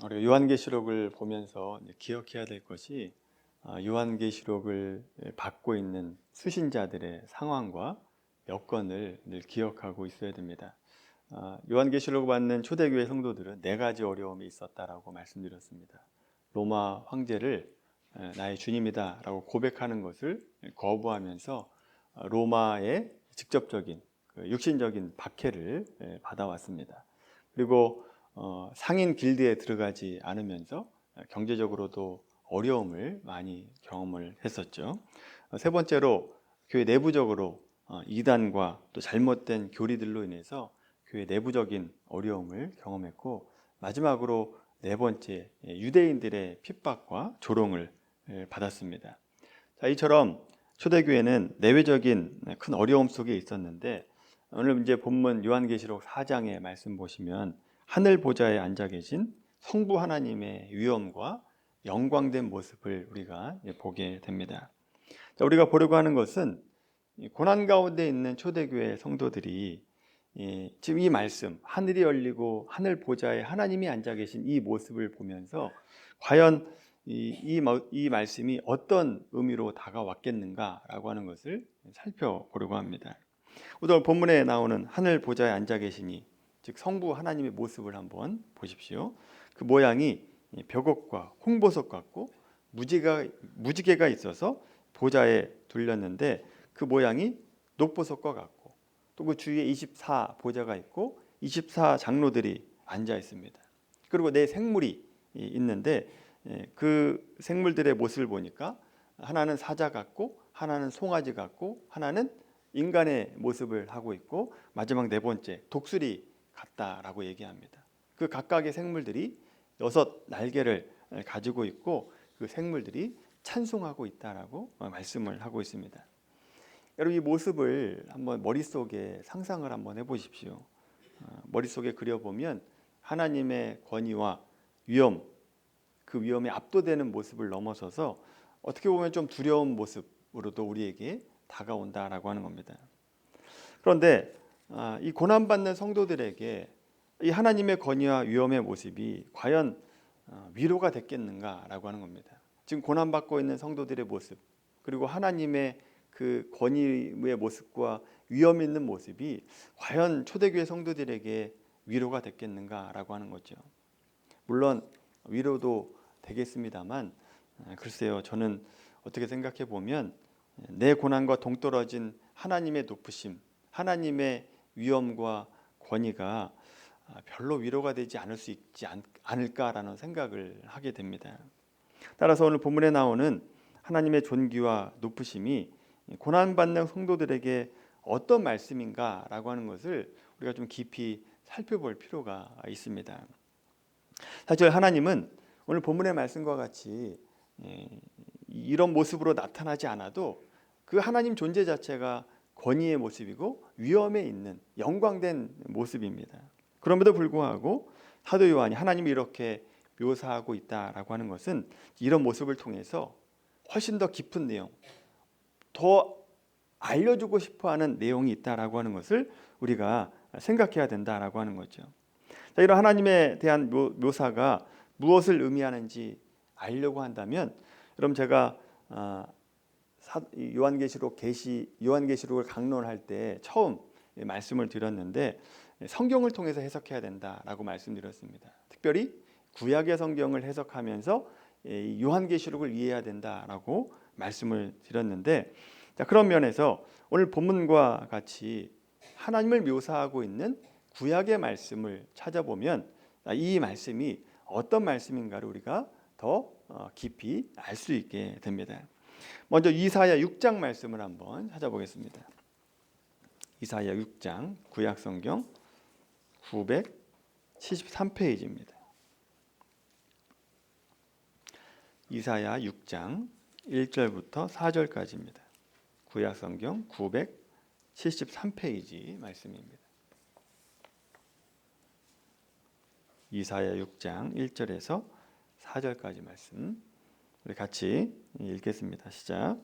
우리가 요한계시록을 보면서 기억해야 될 것이 요한계시록을 받고 있는 수신자들의 상황과 여건을 늘 기억하고 있어야 됩니다. 요한계시록을 받는 초대교회 성도들은 네 가지 어려움이 있었다라고 말씀드렸습니다. 로마 황제를 나의 주님이다라고 고백하는 것을 거부하면서 로마의 직접적인 육신적인 박해를 받아왔습니다. 그리고 상인 길드에 들어가지 않으면서 경제적으로도 어려움을 많이 경험을 했었죠. 세 번째로 교회 내부적으로 이단과 또 잘못된 교리들로 인해서 교회 내부적인 어려움을 경험했고, 마지막으로 네 번째, 유대인들의 핍박과 조롱을 받았습니다. 자, 이처럼 초대교회는 내외적인 큰 어려움 속에 있었는데, 오늘 이제 본문 요한계시록 4장의 말씀 보시면 하늘 보좌에 앉아 계신 성부 하나님의 위엄과 영광된 모습을 우리가 보게 됩니다. 자, 우리가 보려고 하는 것은 고난 가운데 있는 초대교회 성도들이 지금 이 말씀, 하늘이 열리고 하늘 보좌에 하나님이 앉아 계신 이 모습을 보면서 과연 이 말씀이 어떤 의미로 다가왔겠는가라고 하는 것을 살펴보려고 합니다. 오늘 본문에 나오는 하늘 보좌에 앉아 계시니, 즉 성부 하나님의 모습을 한번 보십시오. 그 모양이 벽옥과 홍보석 같고 무지개가 있어서 보좌에 둘렸는데, 그 모양이 녹보석과 같고, 또 그 주위에 24 보좌가 있고 24 장로들이 앉아 있습니다. 그리고 네 생물이 있는데, 그 생물들의 모습을 보니까 하나는 사자 같고, 하나는 송아지 같고, 하나는 인간의 모습을 하고 있고, 마지막 네 번째 독수리 같다라고 얘기합니다. 그 각각의 생물들이 6 날개를 가지고 있고, 그 생물들이 찬송하고 있다라고 말씀을 하고 있습니다. 여러분, 이 모습을 한번 머릿속에 상상을 한번 해보십시오. 머릿속에 그려보면 하나님의 권위와 위엄, 그 위엄에 압도되는 모습을 넘어서서 어떻게 보면 좀 두려운 모습으로도 우리에게 다가온다라고 하는 겁니다. 그런데 이 고난받는 성도들에게 이 하나님의 권위와 위엄의 모습이 과연 위로가 됐겠는가라고 하는 겁니다. 지금 고난받고 있는 성도들의 모습, 그리고 하나님의 그 권위의 모습과 위엄 있는 모습이 과연 초대교회 성도들에게 위로가 됐겠는가라고 하는 거죠. 물론 위로도 되겠습니다만, 글쎄요, 저는 어떻게 생각해 보면 내 고난과 동떨어진 하나님의 높으심, 하나님의 위엄과 권위가 별로 위로가 되지 않을 수 있지 않을까라는 생각을 하게 됩니다. 따라서 오늘 본문에 나오는 하나님의 존귀와 높으심이 고난받는 성도들에게 어떤 말씀인가라고 하는 것을 우리가 좀 깊이 살펴볼 필요가 있습니다. 사실 하나님은 오늘 본문의 말씀과 같이 이런 모습으로 나타나지 않아도 그 하나님 존재 자체가 권위의 모습이고 위엄에 있는 영광된 모습입니다. 그럼에도 불구하고 사도 요한이 하나님이 이렇게 묘사하고 있다라고 하는 것은 이런 모습을 통해서 훨씬 더 깊은 내용, 더 알려주고 싶어하는 내용이 있다라고 하는 것을 우리가 생각해야 된다라고 하는 거죠. 자, 이런 하나님에 대한 묘사가 무엇을 의미하는지 알려고 한다면, 여러분, 제가 요한계시록을 강론할 때 처음 말씀을 드렸는데, 성경을 통해서 해석해야 된다라고 말씀드렸습니다. 특별히 구약의 성경을 해석하면서 요한계시록을 이해해야 된다라고 말씀을 드렸는데, 자, 그런 면에서 오늘 본문과 같이 하나님을 묘사하고 있는 구약의 말씀을 찾아보면 이 말씀이 어떤 말씀인가를 우리가 더 깊이 알 수 있게 됩니다. 먼저 이사야 6장 말씀을 한번 찾아보겠습니다. 이사야 6장, 구약 성경 973페이지입니다. 이사야 6장 1절부터 4절까지입니다. 구약 성경 973페이지 말씀입니다. 이사야 6장 1절에서 4절까지 말씀 우리 같이 읽겠습니다. 시작.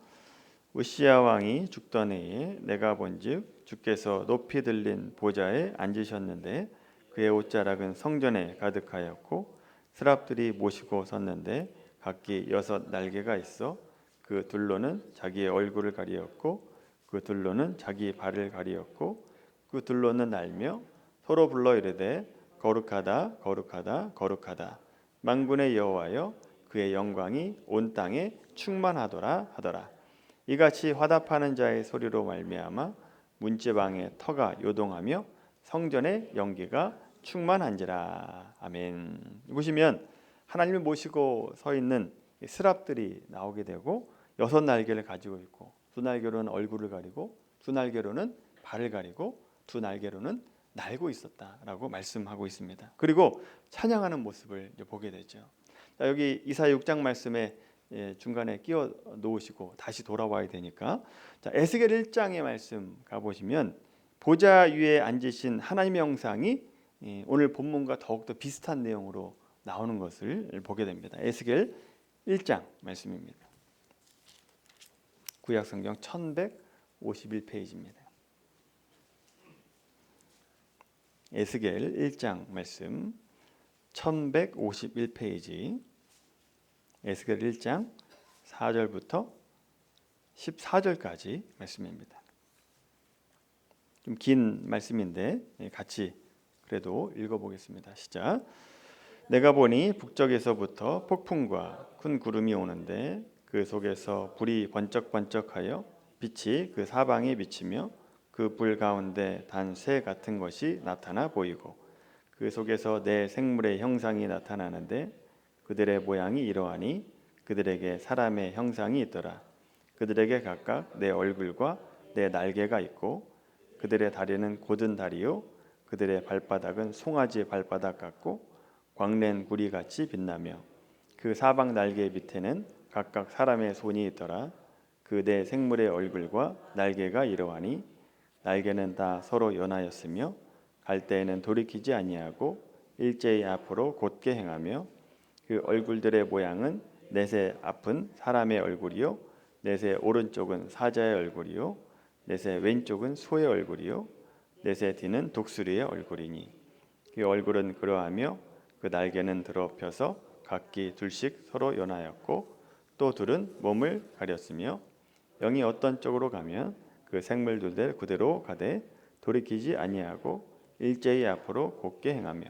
우시야 왕이 죽던 해에 내가 본즉 주께서 높이 들린 보좌에 앉으셨는데 그의 옷자락은 성전에 가득하였고 스랍들이 모시고 섰는데 각기 6 날개가 있어 그 둘로는 자기의 얼굴을 가리었고 그 둘로는 자기 발을 가리었고 그 둘로는 날며 서로 불러 이르되 거룩하다 거룩하다 거룩하다 만군의 여호와여 그의 영광이 온 땅에 충만하더라 하더라. 이같이 화답하는 자의 소리로 말미암아 문지방의 터가 요동하며 성전의 연기가 충만한지라. 아멘. 보시면 하나님을 모시고 서 있는 스랍들이 나오게 되고 6 날개를 가지고 있고 2 날개로는 얼굴을 가리고 2 날개로는 발을 가리고 2 날개로는 날고 있었다라고 말씀하고 있습니다. 그리고 찬양하는 모습을 보게 되죠. 자, 여기 이사야 6장 말씀에 중간에 끼워 놓으시고 다시 돌아와야 되니까 자, 에스겔 1장의 말씀 가보시면 보좌 위에 앉으신 하나님의 형상이 오늘 본문과 더욱더 비슷한 내용으로 나오는 것을 보게 됩니다. 에스겔 1장 말씀입니다. 구약성경 1151페이지입니다. 에스겔 1장 말씀 1151페이지 에스겔 1장 4절부터 14절까지 말씀입니다. 좀 긴 말씀인데 같이 그래도 읽어보겠습니다. 시작. 내가 보니 북쪽에서부터 폭풍과 큰 구름이 오는데 그 속에서 불이 번쩍번쩍하여 빛이 그 사방에 비치며 그 불 가운데 단 새 같은 것이 나타나 보이고 그 속에서 내 생물의 형상이 나타나는데 그들의 모양이 이러하니 그들에게 사람의 형상이 있더라. 그들에게 각각 내 얼굴과 내 날개가 있고 그들의 다리는 곧은 다리요 그들의 발바닥은 송아지 발바닥 같고 광낸 구리같이 빛나며 그 사방 날개 밑에는 각각 사람의 손이 있더라. 그 내 생물의 얼굴과 날개가 이러하니 날개는 다 서로 연하였으며 갈 때에는 돌이키지 아니하고 일제히 앞으로 곧게 행하며 그 얼굴들의 모양은 넷의 앞은 사람의 얼굴이요 넷의 오른쪽은 사자의 얼굴이요 넷의 왼쪽은 소의 얼굴이요 넷의 뒤는 독수리의 얼굴이니 그 얼굴은 그러하며 그 날개는 드러펴서 각기 둘씩 서로 연하였고 또 둘은 몸을 가렸으며 영이 어떤 쪽으로 가면 그 생물들 그대로 가되 돌이키지 아니하고 일제히 앞으로 곧게 행하며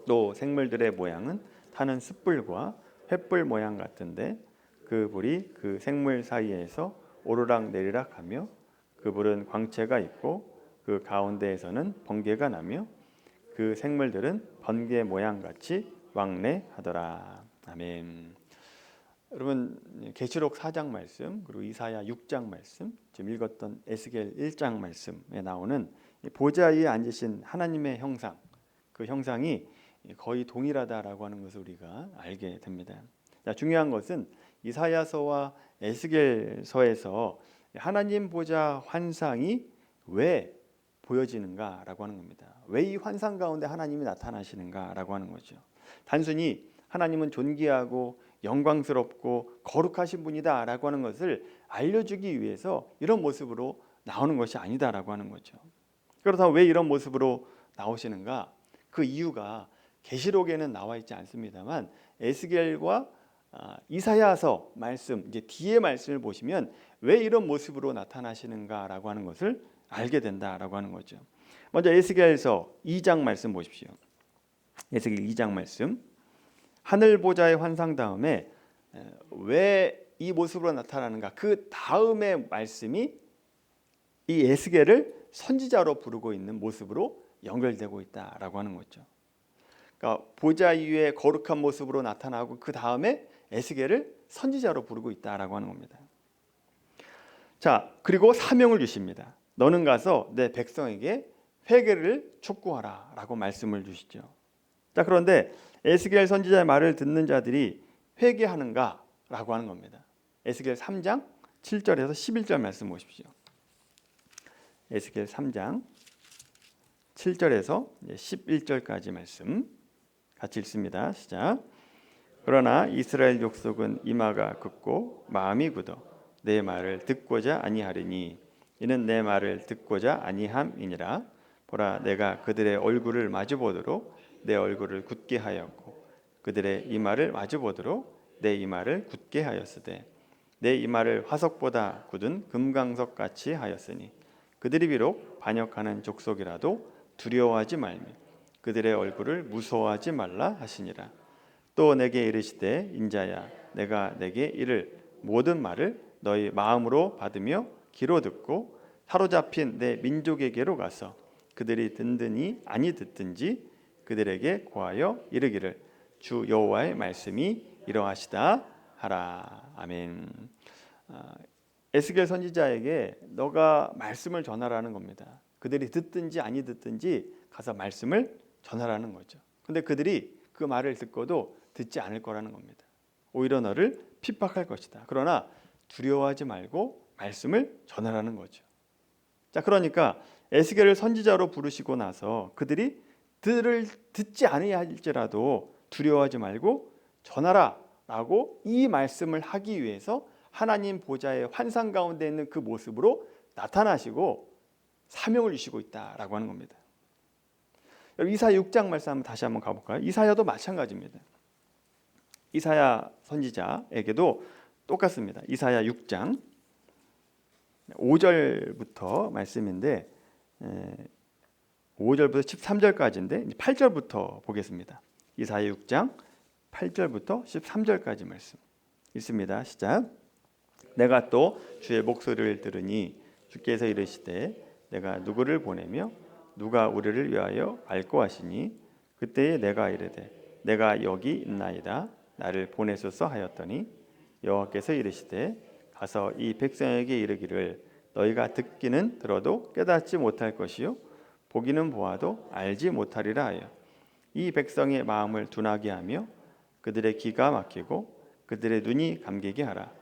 또 생물들의 모양은 타는 숯불과 횃불 모양 같은데 그 불이 그 생물 사이에서 오르락 내리락 하며 그 불은 광채가 있고 그 가운데에서는 번개가 나며 그 생물들은 번개 모양 같이 왕래하더라. 아멘. 여러분 계시록 4장 말씀 그리고 이사야 6장 말씀 지금 읽었던 에스겔 1장 말씀에 나오는 보좌 위에 앉으신 하나님의 형상 그 형상이 거의 동일하다라고 하는 것을 우리가 알게 됩니다. 자, 중요한 것은 이사야서와 에스겔서에서 하나님 보좌 환상이 왜 보여지는가라고 하는 겁니다. 왜 이 환상 가운데 하나님이 나타나시는가라고 하는 거죠. 단순히 하나님은 존귀하고 영광스럽고 거룩하신 분이다라고 하는 것을 알려주기 위해서 이런 모습으로 나오는 것이 아니다라고 하는 거죠. 그렇다면 왜 이런 모습으로 나오시는가? 그 이유가 계시록에는 나와 있지 않습니다만 에스겔과 이사야서 말씀 이제 뒤에 말씀을 보시면 왜 이런 모습으로 나타나시는가라고 하는 것을 알게 된다라고 하는 거죠. 먼저 에스겔서 2장 말씀 보십시오. 에스겔 2장 말씀. 하늘 보좌의 환상 다음에 왜 이 모습으로 나타나는가? 그 다음의 말씀이 이 에스겔을 선지자로 부르고 있는 모습으로 연결되고 있다라고 하는 거죠. 그러니까 보좌 위에 거룩한 모습으로 나타나고 그 다음에 에스겔을 선지자로 부르고 있다라고 하는 겁니다. 자, 그리고 사명을 주십니다. 너는 가서 내 백성에게 회개를 촉구하라라고 말씀을 주시죠. 자, 그런데 에스겔 선지자의 말을 듣는 자들이 회개하는가라고 하는 겁니다. 에스겔 3장 7절에서 11절 말씀 보십시오. 에스겔 3장 7절에서 11절까지 말씀 같이 읽습니다. 시작. 그러나 이스라엘 족속은 이마가 굳고 마음이 굳어 내 말을 듣고자 아니하리니 이는 내 말을 듣고자 아니함이니라. 보라, 내가 그들의 얼굴을 마주보도록 내 얼굴을 굳게 하였고 그들의 이마를 마주보도록 내 이마를 굳게 하였으되 내 이마를 화석보다 굳은 금강석 같이 하였으니 그들이 비록 반역하는 족속이라도 두려워하지 말며 그들의 얼굴을 무서워하지 말라 하시니라. 또 내게 이르시되 인자야 내가 내게 이를 모든 말을 너희 마음으로 받으며 귀로 듣고 사로잡힌 내 민족에게로 가서 그들이 듣든지 아니 듣든지 그들에게 고하여 이르기를 주 여호와의 말씀이 이러하시다 하라. 아멘. 에스겔 선지자에게 너가 말씀을 전하라는 겁니다. 그들이 듣든지 아니 듣든지 가서 말씀을 전하라는 거죠. 근데 그들이 그 말을 듣고도 듣지 않을 거라는 겁니다. 오히려 너를 핍박할 것이다. 그러나 두려워하지 말고 말씀을 전하라는 거죠. 자, 그러니까 에스겔을 선지자로 부르시고 나서 그들이 듣지 않으야 할지라도 두려워하지 말고 전하라라고 이 말씀을 하기 위해서 하나님 보좌의 환상 가운데 있는 그 모습으로 나타나시고 사명을 주시고 있다라고 하는 겁니다. 이사야 6장 말씀 한번 다시 한번 가볼까요? 이사야도 마찬가지입니다. 이사야 선지자에게도 똑같습니다. 이사야 6장 5절부터 말씀인데 5절부터 13절까지인데 8절부터 보겠습니다. 이사야 6장 8절부터 13절까지 말씀 읽습니다. 시작. 내가 또 주의 목소리를 들으니 주께서 이르시되 내가 누구를 보내며 누가 우리를 위하여 밟고 하시니 그때에 내가 이르되 내가 여기 있나이다 나를 보내소서 하였더니 여호와께서 이르시되 가서 이 백성에게 이르기를 너희가 듣기는 들어도 깨닫지 못할 것이요 보기는 보아도 알지 못하리라 하여 이 백성의 마음을 둔하게 하며 그들의 귀가 막히고 그들의 눈이 감기게 하라.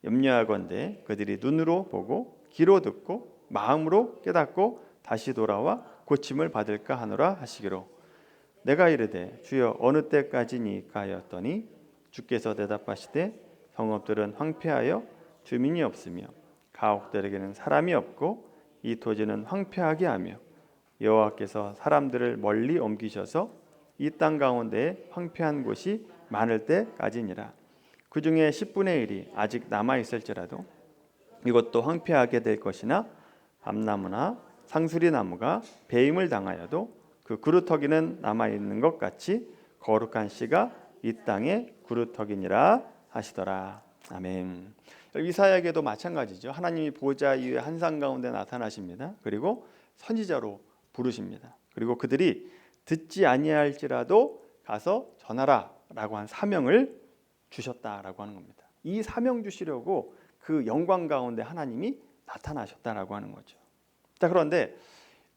염려하건대 그들이 눈으로 보고 귀로 듣고 마음으로 깨닫고 다시 돌아와 고침을 받을까 하노라 하시기로 내가 이르되 주여 어느 때까지니까 하였더니 주께서 대답하시되 성읍들은 황폐하여 주민이 없으며 가옥들에게는 사람이 없고 이 토지는 황폐하게 하며 여호와께서 사람들을 멀리 옮기셔서 이 땅 가운데에 황폐한 곳이 많을 때까지니라. 그 중에 10분의 1이 아직 남아 있을지라도 이것도 황폐하게 될 것이나 밤나무나 상수리 나무가 배임을 당하여도 그 그루터기는 남아 있는 것 같이 거룩한 씨가 이 땅의 그루터기니라 하시더라. 아멘. 이사야에게도 마찬가지죠. 하나님이 보좌 위에 한상 가운데 나타나십니다. 그리고 선지자로 부르십니다. 그리고 그들이 듣지 아니할지라도 가서 전하라라고 한 사명을 주셨다라고 하는 겁니다. 이 사명 주시려고 그 영광 가운데 하나님이 나타나셨다라고 하는 거죠. 자, 그런데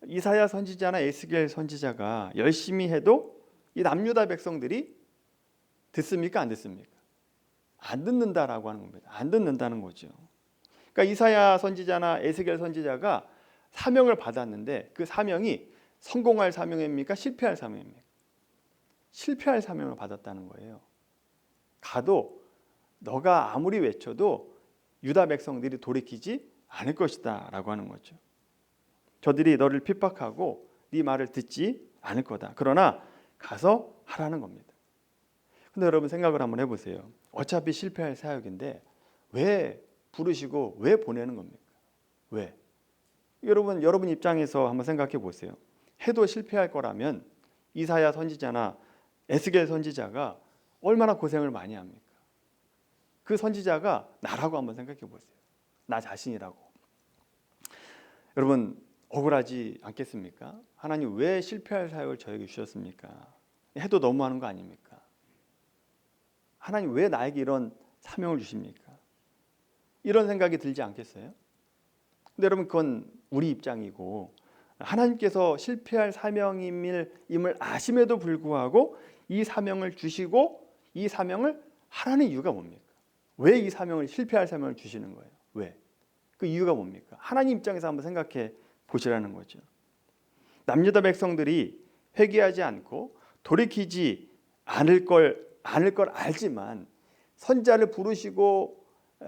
이사야 선지자나 에스겔 선지자가 열심히 해도 이 남유다 백성들이 듣습니까? 안 듣습니까? 안 듣는다라고 하는 겁니다. 안 듣는다는 거죠. 그러니까 이사야 선지자나 에스겔 선지자가 사명을 받았는데 그 사명이 성공할 사명입니까? 실패할 사명입니까? 실패할 사명을 받았다는 거예요. 가도 너가 아무리 외쳐도 유다 백성들이 돌이키지 않을 것이다 라고 하는 거죠. 저들이 너를 핍박하고 네 말을 듣지 않을 거다. 그러나 가서 하라는 겁니다. 근데 여러분 생각을 한번 해보세요. 어차피 실패할 사역인데 왜 부르시고 왜 보내는 겁니까? 왜? 여러분 입장에서 한번 생각해 보세요. 해도 실패할 거라면 이사야 선지자나 에스겔 선지자가 얼마나 고생을 많이 합니까? 그 선지자가 나라고 한번 생각해 보세요. 나 자신이라고. 여러분 억울하지 않겠습니까? 하나님 왜 실패할 사역을 저에게 주셨습니까? 해도 너무하는 거 아닙니까? 하나님 왜 나에게 이런 사명을 주십니까? 이런 생각이 들지 않겠어요? 근데 여러분 그건 우리 입장이고 하나님께서 실패할 사명임을 아심에도 불구하고 이 사명을 주시고 이 사명을 하라는 이유가 뭡니까? 왜 이 사명을 실패할 사명을 주시는 거예요? 왜? 그 이유가 뭡니까? 하나님 입장에서 한번 생각해 보시라는 거죠. 남유다 백성들이 회개하지 않고 돌이키지 않을 걸 알지만 선지자를 부르시고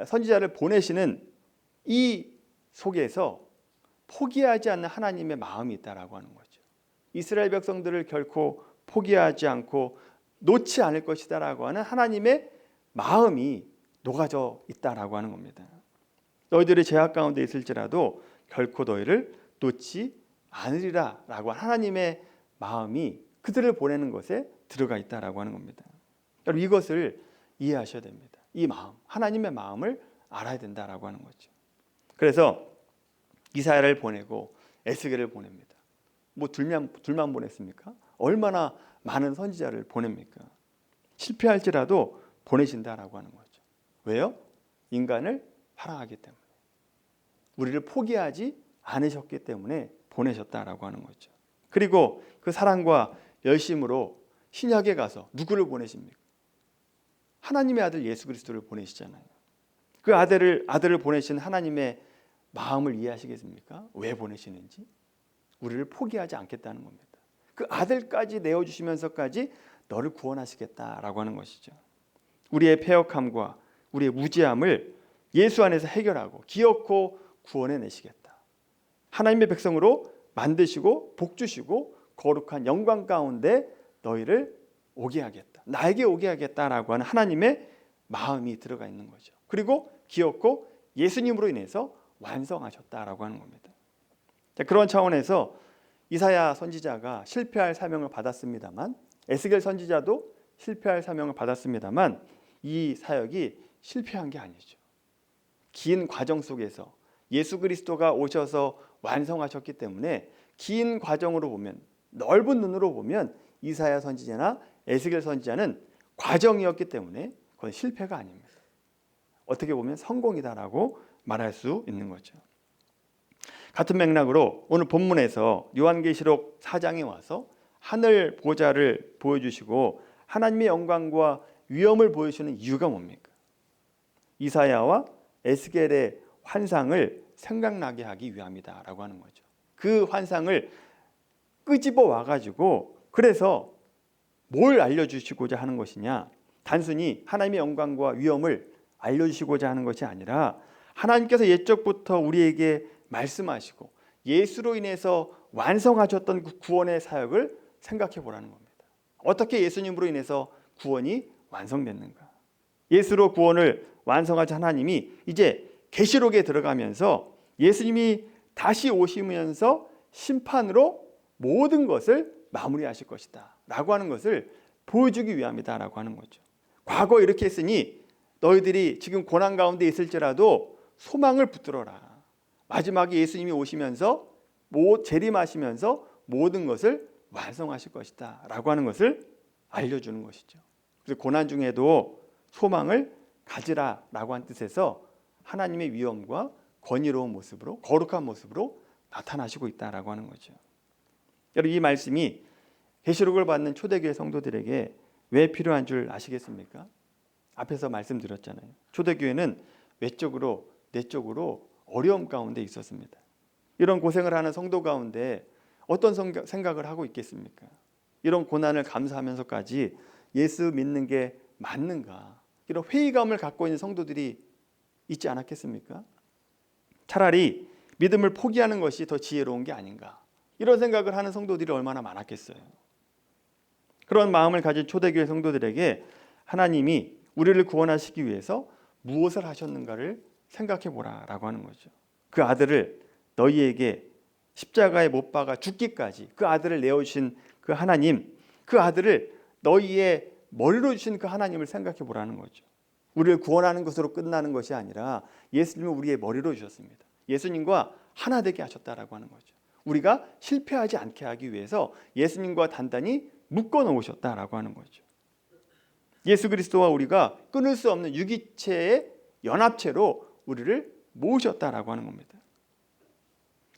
선지자를 보내시는 이 속에서 포기하지 않는 하나님의 마음이 있다라고 하는 거죠. 이스라엘 백성들을 결코 포기하지 않고 놓지 않을 것이다라고 하는 하나님의 마음이 녹아져 있다라고 하는 겁니다. 너희들이 죄악 가운데 있을지라도 결코 너희를 놓지 않으리라라고 하나님의 마음이 그들을 보내는 것에 들어가 있다라고 하는 겁니다. 여러분 이것을 이해하셔야 됩니다. 이 마음, 하나님의 마음을 알아야 된다라고 하는 거죠. 그래서 이사야를 보내고 에스겔을 보냅니다. 뭐 둘만 보냈습니까? 얼마나 많은 선지자를 보냅니까? 실패할지라도 보내신다라고 하는 거죠. 왜요? 인간을 사랑하기 때문에. 우리를 포기하지 않으셨기 때문에 보내셨다라고 하는 거죠. 그리고 그 사랑과 열심으로 신약에 가서 누구를 보내십니까? 하나님의 아들 예수 그리스도를 보내시잖아요. 그 아들을 보내신 하나님의 마음을 이해하시겠습니까? 왜 보내시는지? 우리를 포기하지 않겠다는 겁니다. 그 아들까지 내어주시면서까지 너를 구원하시겠다라고 하는 것이죠. 우리의 패역함과 우리의 무지함을 예수 안에서 해결하고 기어코 구원해내시겠다. 하나님의 백성으로 만드시고 복주시고 거룩한 영광 가운데 너희를 오게 하겠다. 나에게 오게 하겠다라고 하는 하나님의 마음이 들어가 있는 거죠. 그리고 기어코 예수님으로 인해서 완성하셨다라고 하는 겁니다. 자, 그런 차원에서 이사야 선지자가 실패할 사명을 받았습니다만, 에스겔 선지자도 실패할 사명을 받았습니다만, 이 사역이 실패한 게 아니죠. 긴 과정 속에서 예수 그리스도가 오셔서 완성하셨기 때문에 긴 과정으로 보면, 넓은 눈으로 보면 이사야 선지자나 에스겔 선지자는 과정이었기 때문에 그건 실패가 아닙니다. 어떻게 보면 성공이다라고 말할 수 있는 거죠. 같은 맥락으로 오늘 본문에서 요한계시록 4장에 와서 하늘 보좌를 보여주시고 하나님의 영광과 위엄을 보여주시는 이유가 뭡니까? 이사야와 에스겔의 환상을 생각나게 하기 위함이다라고 하는 거죠. 그 환상을 끄집어 와가지고 그래서 뭘 알려주시고자 하는 것이냐? 단순히 하나님의 영광과 위엄을 알려주시고자 하는 것이 아니라 하나님께서 옛적부터 우리에게 말씀하시고 예수로 인해서 완성하셨던 그 구원의 사역을 생각해 보라는 겁니다. 어떻게 예수님으로 인해서 구원이 완성됐는가? 예수로 구원을 완성하신 하나님이 이제 계시록에 들어가면서 예수님이 다시 오시면서 심판으로 모든 것을 마무리하실 것이다 라고 하는 것을 보여주기 위함이다 라고 하는 거죠. 과거 이렇게 했으니 너희들이 지금 고난 가운데 있을지라도 소망을 붙들어라. 마지막에 예수님이 오시면서 재림하시면서 모든 것을 완성하실 것이다 라고 하는 것을 알려주는 것이죠. 그래서 고난 중에도 소망을 가지라 라고 한 뜻에서 하나님의 위엄과 권위로운 모습으로 거룩한 모습으로 나타나시고 있다라고 하는 거죠. 여러분 이 말씀이 계시록을 받는 초대교회 성도들에게 왜 필요한 줄 아시겠습니까? 앞에서 말씀드렸잖아요. 초대교회는 외적으로 내적으로 어려움 가운데 있었습니다. 이런 고생을 하는 성도 가운데 어떤 생각을 하고 있겠습니까? 이런 고난을 감수하면서까지 예수 믿는 게 맞는가? 이런 회의감을 갖고 있는 성도들이 있지 않았겠습니까? 차라리 믿음을 포기하는 것이 더 지혜로운 게 아닌가? 이런 생각을 하는 성도들이 얼마나 많았겠어요. 그런 마음을 가진 초대교회 성도들에게 하나님이 우리를 구원하시기 위해서 무엇을 하셨는가를 생각해 보라라고 하는 거죠. 그 아들을 너희에게 십자가에 못 박아 죽기까지 그 아들을 내어주신 그 하나님, 그 아들을 너희의 머리로 주신 그 하나님을 생각해 보라는 거죠. 우리를 구원하는 것으로 끝나는 것이 아니라 예수님을 우리의 머리로 주셨습니다. 예수님과 하나 되게 하셨다라고 하는 거죠. 우리가 실패하지 않게 하기 위해서 예수님과 단단히 묶어 놓으셨다라고 하는 거죠. 예수 그리스도와 우리가 끊을 수 없는 유기체의 연합체로 우리를 모으셨다라고 하는 겁니다.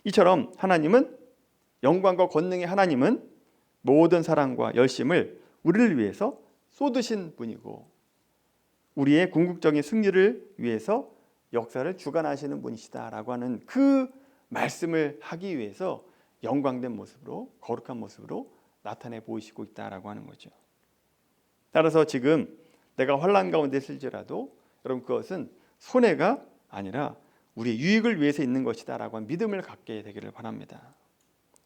이처럼 하나님은 영광과 권능의 하나님은 모든 사랑과 열심을 우리를 위해서 쏟으신 분이고 우리의 궁극적인 승리를 위해서 역사를 주관하시는 분이시다라고 하는 그 말씀을 하기 위해서 영광된 모습으로 거룩한 모습으로 나타내 보이시고 있다라고 하는 거죠. 따라서 지금 내가 환난 가운데 있을지라도 여러분 그것은 손해가 아니라 우리의 유익을 위해서 있는 것이다라고 하는 믿음을 갖게 되기를 바랍니다.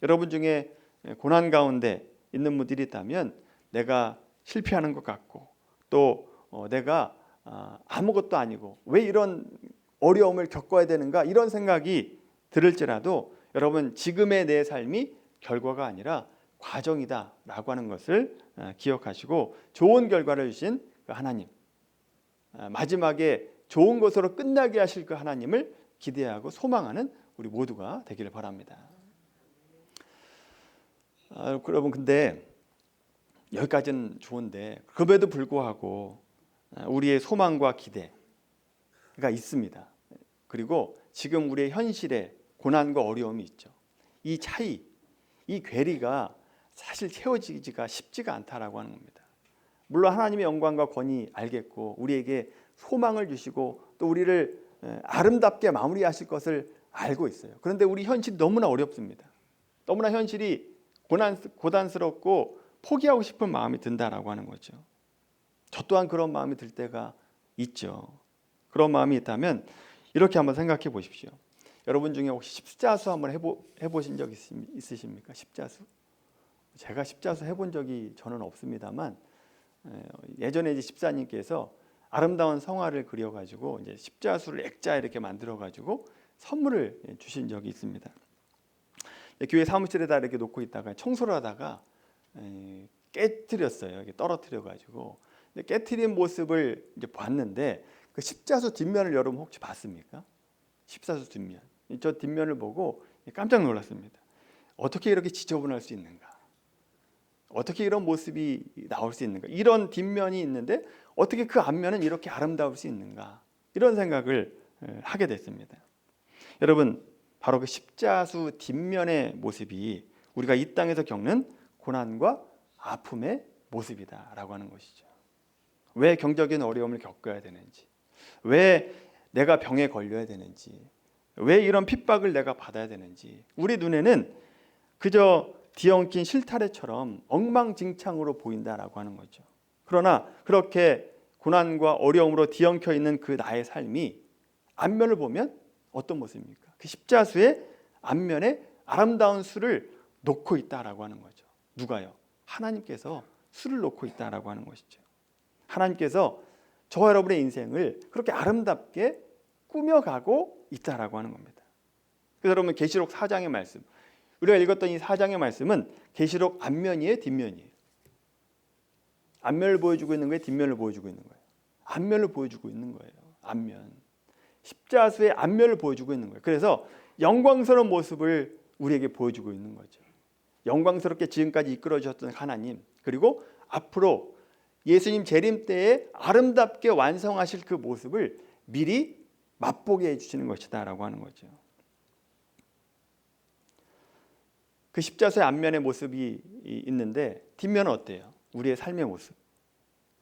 여러분 중에 고난 가운데 있는 분들이 있다면 내가 실패하는 것 같고 또 내가 아무것도 아니고 왜 이런 어려움을 겪어야 되는가 이런 생각이 들을지라도 여러분 지금의 내 삶이 결과가 아니라 과정이다라고 하는 것을 기억하시고 좋은 결과를 주신 그 하나님, 마지막에 좋은 것으로 끝나게 하실 그 하나님을 기대하고 소망하는 우리 모두가 되기를 바랍니다. 여러분 근데 여기까지는 좋은데 그럼에도 불구하고 우리의 소망과 기대가 있습니다. 그리고 지금 우리의 현실에 고난과 어려움이 있죠. 이 차이, 이 괴리가 사실 채워지기가 쉽지가 않다라고 하는 겁니다. 물론 하나님의 영광과 권위 알겠고 우리에게 소망을 주시고 또 우리를 아름답게 마무리하실 것을 알고 있어요. 그런데 우리 현실이 너무나 어렵습니다. 너무나 현실이 고단스럽고 포기하고 싶은 마음이 든다라고 하는 거죠. 저 또한 그런 마음이 들 때가 있죠. 그런 마음이 있다면 이렇게 한번 생각해 보십시오. 여러분 중에 혹시 십자수 한번 해보신 적 있으십니까? 십자수? 제가 십자수 해본 적이 저는 없습니다만 예전에 이제 집사님께서 아름다운 성화를 그려가지고 이제 십자수를 액자 이렇게 만들어가지고 선물을 주신 적이 있습니다. 교회 사무실에다 이렇게 놓고 있다가 청소를 하다가 깨뜨렸어요. 이렇게 떨어뜨려가지고 깨뜨린 모습을 이제 봤는데 그 십자수 뒷면을 여러분 혹시 봤습니까? 십자수 뒷면. 저 뒷면을 보고 깜짝 놀랐습니다. 어떻게 이렇게 지저분할 수 있는가? 어떻게 이런 모습이 나올 수 있는가? 이런 뒷면이 있는데 어떻게 그 앞면은 이렇게 아름다울 수 있는가? 이런 생각을 하게 됐습니다. 여러분 바로 그 십자수 뒷면의 모습이 우리가 이 땅에서 겪는 고난과 아픔의 모습이다라고 하는 것이죠. 왜 경적인 어려움을 겪어야 되는지, 왜 내가 병에 걸려야 되는지, 왜 이런 핍박을 내가 받아야 되는지 우리 눈에는 그저 뒤엉킨 실타래처럼 엉망진창으로 보인다라고 하는 거죠. 그러나 그렇게 고난과 어려움으로 뒤엉켜 있는 그 나의 삶이 앞면을 보면 어떤 모습입니까? 그 십자수의 앞면에 아름다운 수를 놓고 있다라고 하는 거죠. 누가요? 하나님께서 수를 놓고 있다라고 하는 것이죠. 하나님께서 저와 여러분의 인생을 그렇게 아름답게 꾸며가고 있다라고 하는 겁니다. 그래서 여러분 계시록 4장의 말씀, 우리가 읽었던 이 4장의 말씀은 계시록 앞면이에요, 뒷면이에요? 앞면을 보여주고 있는 거예요, 뒷면을 보여주고 있는 거예요? 앞면을 보여주고 있는 거예요. 앞면. 십자수의 앞면을 보여주고 있는 거예요. 그래서 영광스러운 모습을 우리에게 보여주고 있는 거죠. 영광스럽게 지금까지 이끌어 주셨던 하나님, 그리고 앞으로 예수님 재림 때에 아름답게 완성하실 그 모습을 미리 맛보게 해주시는 것이다라고 하는 거죠. 그 십자수의 앞면의 모습이 있는데 뒷면은 어때요? 우리의 삶의 모습.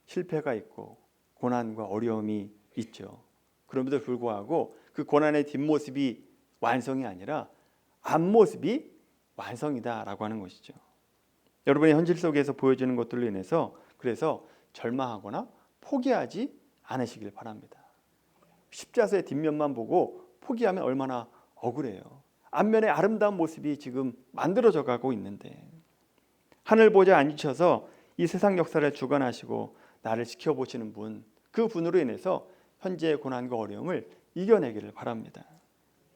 실패가 있고 고난과 어려움이 있죠. 그럼에도 불구하고 그 고난의 뒷모습이 완성이 아니라 앞모습이 완성이다라고 하는 것이죠. 여러분의 현실 속에서 보여지는 것들로 인해서 그래서 절망하거나 포기하지 않으시길 바랍니다. 십자수의 뒷면만 보고 포기하면 얼마나 억울해요. 앞면의 아름다운 모습이 지금 만들어져 가고 있는데 하늘 보좌 앉으셔서 이 세상 역사를 주관하시고 나를 지켜보시는 분, 그 분으로 인해서 현재의 고난과 어려움을 이겨내기를 바랍니다.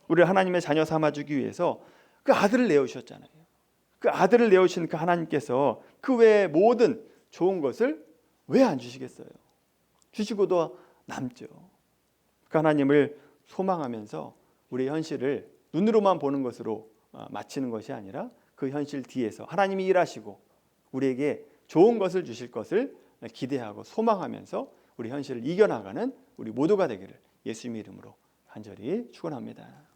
우리를 하나님의 자녀 삼아주기 위해서 그 아들을 내어주셨잖아요. 그 아들을 내어주신 그 하나님께서 그 외의 모든 좋은 것을 왜 안 주시겠어요? 주시고도 남죠. 그 하나님을 소망하면서 우리의 현실을 눈으로만 보는 것으로 마치는 것이 아니라 그 현실 뒤에서 하나님이 일하시고 우리에게 좋은 것을 주실 것을 기대하고 소망하면서 우리 현실을 이겨나가는 우리 모두가 되기를 예수님의 이름으로 간절히 축원합니다.